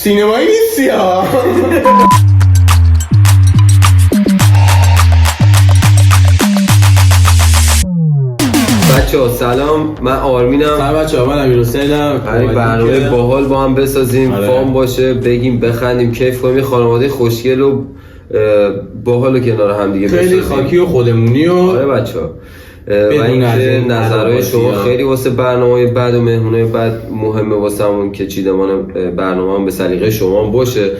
سینمایی نیستی ها. بچه‌ها سلام، من آرمینم. سلام بچه‌ها، من امیرحسینم. برنامه باحال با هم بسازیم، فام باشه، بگیم بخندیم، کیف کنیم، خانواده خوشگل و باحال و کنار هم دیگه خیلی بسازیم. خاکی و خودمونی و آره بچه‌ها. و اینکه نظرهای شما خیلی واسه برنامه‌های بعد و مهمونای بعد مهمه واسمون که چیدمان برنامه‌ام به سلیقه شما باشه،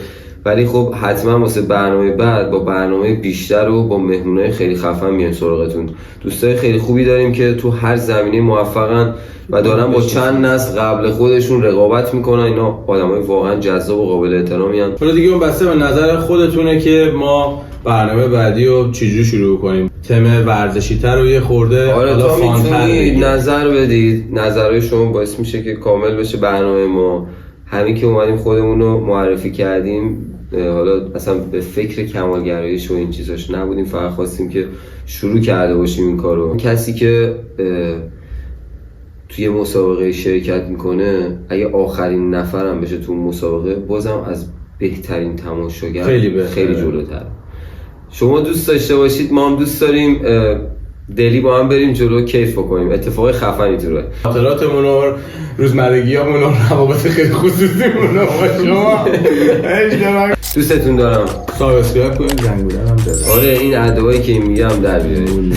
ولی خب حتما واسه برنامه بعد با برنامه بیشتر و با مهمونای خیلی خفن میایم سراغتون. دوستای خیلی خوبی داریم که تو هر زمینه موفقن و دارن با چند نسل قبل خودشون رقابت میکنن. اینا آدمای واقعا جذاب و قابل احترامی ان. حالا دیگه اون بسته به نظر خودتونه که ما برنامه بعدی رو چجوری شروع کنیم. تم ورزشی‌تر رو یه خورده آره حالا تا فان‌تر میتونید نظر بدید، نظرهای شما باعث میشه که کامل بشه برنامه ما. همین که اومدیم خودمون رو معرفی کردیم، حالا اصلا به فکر کمالگراییش و این چیزاش نبودیم، فقط خواستیم که شروع کرده باشیم این کارو. کسی که توی مسابقه شرکت میکنه اگه آخرین نفرم بشه تو مسابقه، بازم از بهترین تماشاگر خیلی جلوتر. شما دوست داشته باشید، ما هم دوست داریم دلی با هم بریم جلو، کیف بکنیم، اتفاق خفنی تو راه. خاطراتمون و روزمرگیامون و روابط خیلی خصوصیمون رو با شما دوستتون دارم. سابسکرایب کنید، زنگوله هم بزنید. آره این ادعایی که میگم در بیارید.